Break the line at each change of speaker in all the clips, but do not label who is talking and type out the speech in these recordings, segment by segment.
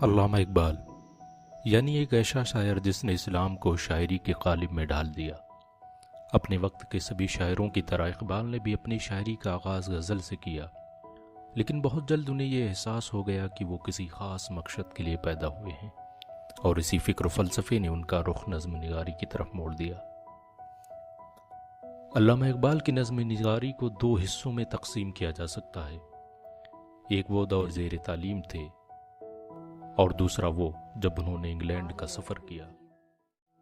علامہ اقبال یعنی ایک ایسا شاعر جس نے اسلام کو شاعری کے قالب میں ڈال دیا۔ اپنے وقت کے سبھی شاعروں کی طرح اقبال نے بھی اپنی شاعری کا آغاز غزل سے کیا، لیکن بہت جلد انہیں یہ احساس ہو گیا کہ وہ کسی خاص مقصد کے لیے پیدا ہوئے ہیں، اور اسی فکر و فلسفے نے ان کا رخ نظم نگاری کی طرف موڑ دیا۔ علامہ اقبال کی نظم نگاری کو دو حصوں میں تقسیم کیا جا سکتا ہے، ایک وہ دور زیر تعلیم تھے اور دوسرا وہ جب انہوں نے انگلینڈ کا سفر کیا۔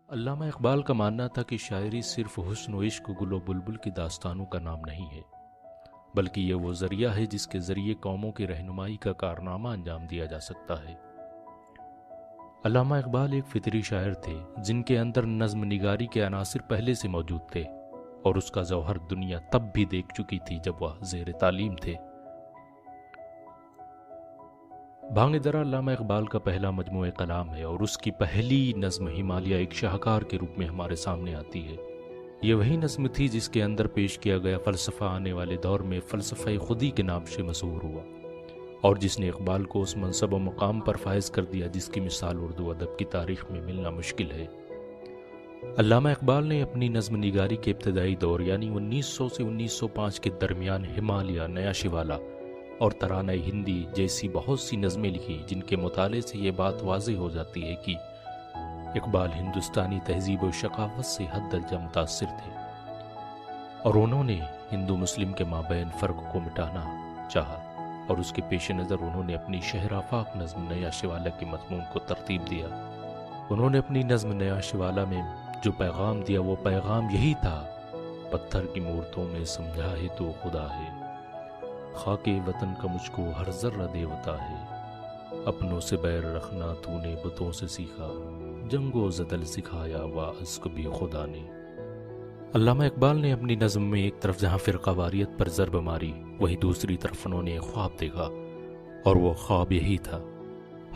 علامہ اقبال کا ماننا تھا کہ شاعری صرف حسن و عشق گل و بلبل کی داستانوں کا نام نہیں ہے، بلکہ یہ وہ ذریعہ ہے جس کے ذریعے قوموں کی رہنمائی کا کارنامہ انجام دیا جا سکتا ہے۔ علامہ اقبال ایک فطری شاعر تھے جن کے اندر نظم نگاری کے عناصر پہلے سے موجود تھے، اور اس کا جوہر دنیا تب بھی دیکھ چکی تھی جب وہ زیر تعلیم تھے۔ بانگ درا علامہ اقبال کا پہلا مجموعہ کلام ہے، اور اس کی پہلی نظم ہمالیہ ایک شاہکار کے روپ میں ہمارے سامنے آتی ہے۔ یہ وہی نظم تھی جس کے اندر پیش کیا گیا فلسفہ آنے والے دور میں فلسفہ خودی کے نام سے مشہور ہوا، اور جس نے اقبال کو اس منصب و مقام پر فائز کر دیا جس کی مثال اردو ادب کی تاریخ میں ملنا مشکل ہے۔ علامہ اقبال نے اپنی نظم نگاری کے ابتدائی دور یعنی 1900 سے 1905 کے درمیان ہمالیہ، نیا شوالا اور ترانہ ہندی جیسی بہت سی نظمیں لکھی، جن کے مطالعے سے یہ بات واضح ہو جاتی ہے کہ اقبال ہندوستانی تہذیب و ثقافت سے حد درجہ متاثر تھے، اور انہوں نے ہندو مسلم کے مابین فرق کو مٹانا چاہا، اور اس کے پیش نظر انہوں نے اپنی شہر آفاق نظم نیا شوالا کے مضمون کو ترتیب دیا۔ انہوں نے اپنی نظم نیا شوالا میں جو پیغام دیا وہ پیغام یہی تھا: پتھر کی مورتوں میں سمجھا ہے تو خدا ہے، خاک وطن کا مجھ کو ہر ذرہ دیوتا ہے، اپنوں سے بیر رکھنا تو نے بتوں سے سیکھا، جنگ و زدل سکھایا وعظ بھی خدا نے۔ علامہ اقبال نے اپنی نظم میں ایک طرف جہاں فرقہ واریت پر ضرب ماری، وہیں دوسری طرف انہوں نے ایک خواب دیکھا، اور وہ خواب یہی تھا: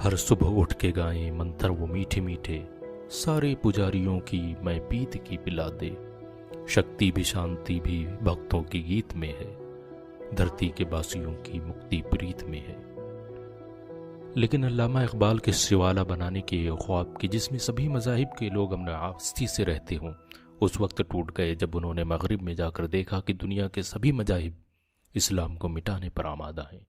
ہر صبح اٹھ کے گائیں منتر وہ میٹھے میٹھے، سارے پجاریوں کی میں پیت کی پلا دے، شکتی بھی شانتی بھی بھکتوں کی گیت میں ہے، دھرتی کے باسیوں کی مکتی پریت میں ہے۔ لیکن علامہ اقبال کے شوالا بنانے کے خواب کی جس میں سبھی مذاہب کے لوگ امن آستی سے رہتے ہوں، اس وقت ٹوٹ گئے جب انہوں نے مغرب میں جا کر دیکھا کہ دنیا کے سبھی مذاہب اسلام کو مٹانے پر آمادہ ہیں،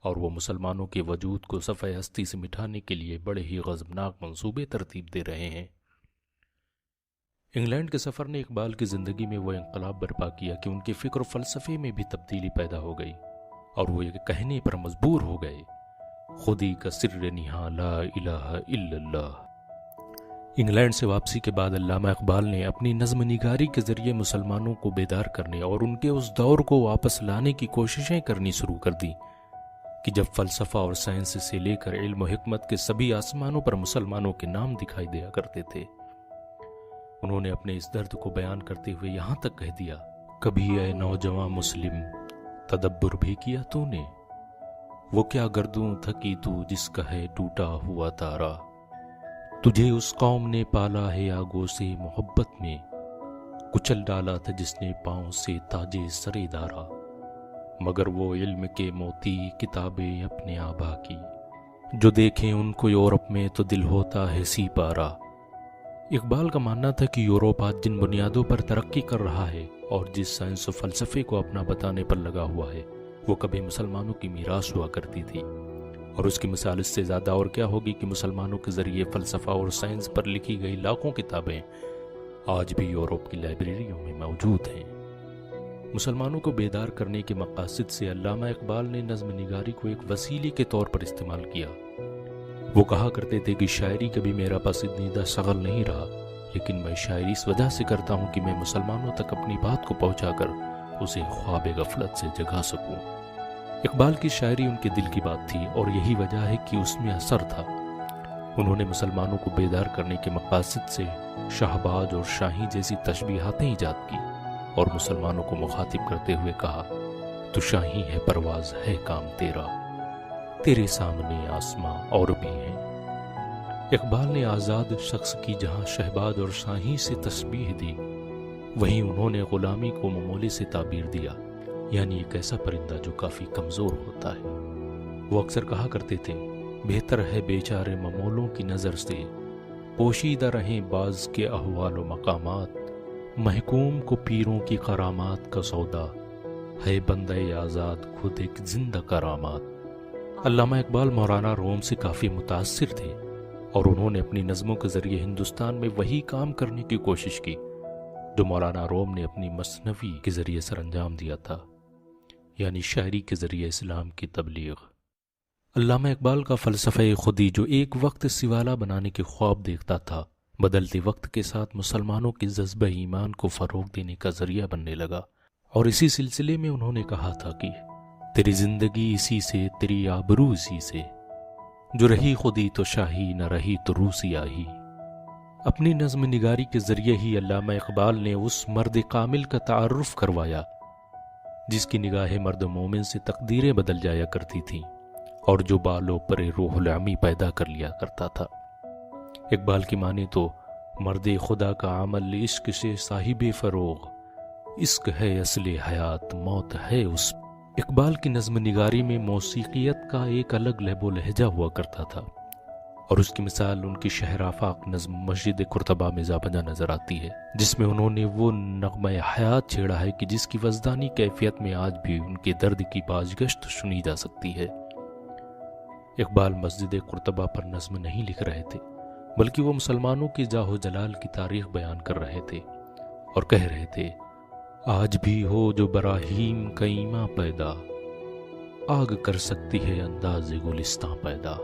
اور وہ مسلمانوں کے وجود کو صفحہ ہستی سے مٹانے کے لیے بڑے ہی غضبناک منصوبے ترتیب دے رہے ہیں۔ انگلینڈ کے سفر نے اقبال کی زندگی میں وہ انقلاب برپا کیا کہ ان کے فکر و فلسفے میں بھی تبدیلی پیدا ہو گئی، اور وہ یہ کہنے پر مجبور ہو گئے: خودی کا سر نہاں لا الہ الا اللہ۔ انگلینڈ سے واپسی کے بعد علامہ اقبال نے اپنی نظم نگاری کے ذریعے مسلمانوں کو بیدار کرنے اور ان کے اس دور کو واپس لانے کی کوششیں کرنی شروع کر دی کہ جب فلسفہ اور سائنس سے لے کر علم و حکمت کے سبھی آسمانوں پر مسلمانوں کے نام دکھائی دیا کرتے تھے۔ انہوں نے اپنے اس درد کو بیان کرتے ہوئے یہاں تک کہہ دیا: کبھی اے نوجوان مسلم تدبر بھی کیا تو نے، وہ کیا گردوں تھکی تو جس کا ہے ٹوٹا ہوا تارا، تجھے اس قوم نے پالا ہے آگوں سے محبت میں، کچل ڈالا تھا جس نے پاؤں سے تاجے سرے دارا، مگر وہ علم کے موتی کتابیں اپنے آبا کی، جو دیکھیں ان کو یورپ میں تو دل ہوتا ہے سی پارا۔ اقبال کا ماننا تھا کہ یورپ آج جن بنیادوں پر ترقی کر رہا ہے اور جس سائنس و فلسفے کو اپنا بتانے پر لگا ہوا ہے، وہ کبھی مسلمانوں کی میراث ہوا کرتی تھی، اور اس کی مثال اس سے زیادہ اور کیا ہوگی کہ مسلمانوں کے ذریعے فلسفہ اور سائنس پر لکھی گئی لاکھوں کتابیں آج بھی یورپ کی لائبریریوں میں موجود ہیں۔ مسلمانوں کو بیدار کرنے کے مقاصد سے علامہ اقبال نے نظم نگاری کو ایک وسیلے کے طور پر استعمال کیا۔ وہ کہا کرتے تھے کہ شاعری کبھی میرا پسندیدہ شغل نہیں رہا، لیکن میں شاعری اس وجہ سے کرتا ہوں کہ میں مسلمانوں تک اپنی بات کو پہنچا کر اسے خواب غفلت سے جگا سکوں۔ اقبال کی شاعری ان کے دل کی بات تھی، اور یہی وجہ ہے کہ اس میں اثر تھا۔ انہوں نے مسلمانوں کو بیدار کرنے کے مقاصد سے شہباز اور شاہی جیسی تشبیہاتیں ایجاد کی، اور مسلمانوں کو مخاطب کرتے ہوئے کہا: تو شاہی ہے پرواز ہے کام تیرا، تیرے سامنے آسماں اور بھی ہیں۔ اقبال نے آزاد شخص کی جہاں شہباز اور شاہی سے تشبیہ دی، وہیں انہوں نے غلامی کو ممولی سے تعبیر دیا، یعنی ایک ایسا پرندہ جو کافی کمزور ہوتا ہے۔ وہ اکثر کہا کرتے تھے: بہتر ہے بیچارے ممولوں کی نظر سے پوشیدہ رہیں باز کے احوال و مقامات، محکوم کو پیروں کی کرامات کا سودا ہے بندہ آزاد خود ایک زندہ کرامات۔ علامہ اقبال مولانا روم سے کافی متاثر تھے اور انہوں نے اپنی نظموں کے ذریعے ہندوستان میں وہی کام کرنے کی کوشش کی جو مولانا روم نے اپنی مثنوی کے ذریعے سر انجام دیا تھا، یعنی شاعری کے ذریعے اسلام کی تبلیغ۔ علامہ اقبال کا فلسفہ خودی جو ایک وقت سوالہ بنانے کے خواب دیکھتا تھا، بدلتے وقت کے ساتھ مسلمانوں کے جذبہ ایمان کو فروغ دینے کا ذریعہ بننے لگا، اور اسی سلسلے میں انہوں نے کہا تھا کہ تیری زندگی اسی سے، تیری آبرو اسی سے، جو رہی خودی تو شاہی، نہ رہی تو روسی آہی۔ اپنی نظم نگاری کے ذریعے ہی علامہ اقبال نے اس مرد کامل کا تعارف کروایا جس کی نگاہ مرد مومن سے تقدیریں بدل جایا کرتی تھیں اور جو بالوں پر روح العمی پیدا کر لیا کرتا تھا۔ اقبال کی مانے تو مرد خدا کا عمل عشق سے صاحب فروغ، عشق ہے اصل حیات، موت ہے اس۔ اقبال کی نظم نگاری میں موسیقیت کا ایک الگ لہب و لہجہ ہوا کرتا تھا، اور اس کی مثال ان کی شہر آفاق نظم مسجد قرطبہ میں جا نظر آتی ہے، جس میں انہوں نے وہ نغمہ حیات چھیڑا ہے کہ جس کی وجدانی کیفیت میں آج بھی ان کے درد کی بازگشت سنی جا سکتی ہے۔ اقبال مسجد قرطبہ پر نظم نہیں لکھ رہے تھے، بلکہ وہ مسلمانوں کی جاہ و جلال کی تاریخ بیان کر رہے تھے اور کہہ رہے تھے، آج بھی ہو جو براہیم کا ایماں پیدا، آگ کر سکتی ہے انداز گلستاں پیدا۔